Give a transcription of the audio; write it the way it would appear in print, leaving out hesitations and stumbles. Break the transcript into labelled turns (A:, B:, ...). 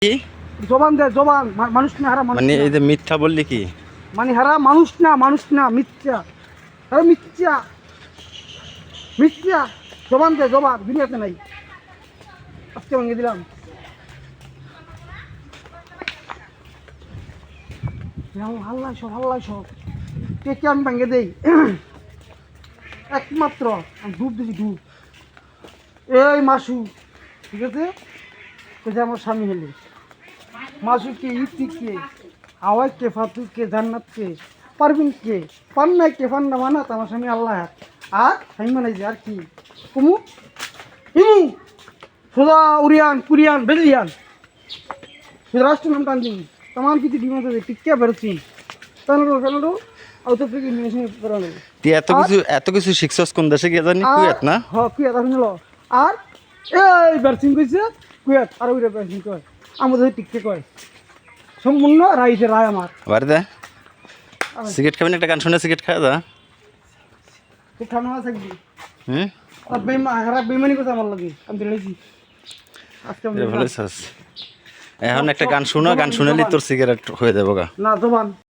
A: কি
B: জবান দে জবান মানুষ না হারা মানুষ
A: মানে
B: না।
A: এই যে মিথ্যা বললি কি
B: মানে হারা মানুষ না মিথ্যা আরে মিথ্যা মিথ্যা জবান দে জবান দুনিয়াতে নাই আজকে ভেঙে দিলাম হাল্লা সব কে কে আমি ভেঙে দেই একমাত্র আমি ডুব দিছি ডুব এই মাসু ঠিক আছে এই যে আমার স্বামী হলে মাসু কে ইতি কে হাওয়াই কে ফাতু কে জান্নাত কে পারবিন কে পান্নাই কে পান্না মানাত আমার স্বামী আল্লাহ আর আমি মানাই যে আর কি কুমু হিমু সোজা উড়িয়ান কুরিয়ান বেলিয়ান সোজা রাষ্ট্র নাম টান দিন तमाम কিছু ডিমান্ড আছে টিকা বেরোচ্ছি কানাডো আউট অফ ইন্ডিয়ান করানো
A: তুই এত কিছু শিখছস কোন দেশে গিয়ে জানি কুয়েত না
B: হ্যাঁ কুয়েত আপনি আর এই বেরসিং কইছে কুয়েত আর ওইটা বেরসিং কয় আমাদের টিকতে কয় সম্পূর্ণ রাইছে রায় আমার
A: বাড়ি দে সিগারেট খাবেন একটা গান শুনে সিগারেট খাওয়া দা
B: তো খানা আছে কি
A: হুম
B: আর বেমানি কথা আমার লাগে আমি বেড়েছি আজকে
A: ভালো আছিস এখন একটা গান শুনো গান শুনালি তোর সিগারেট হয়ে যাবো গা
B: না জবান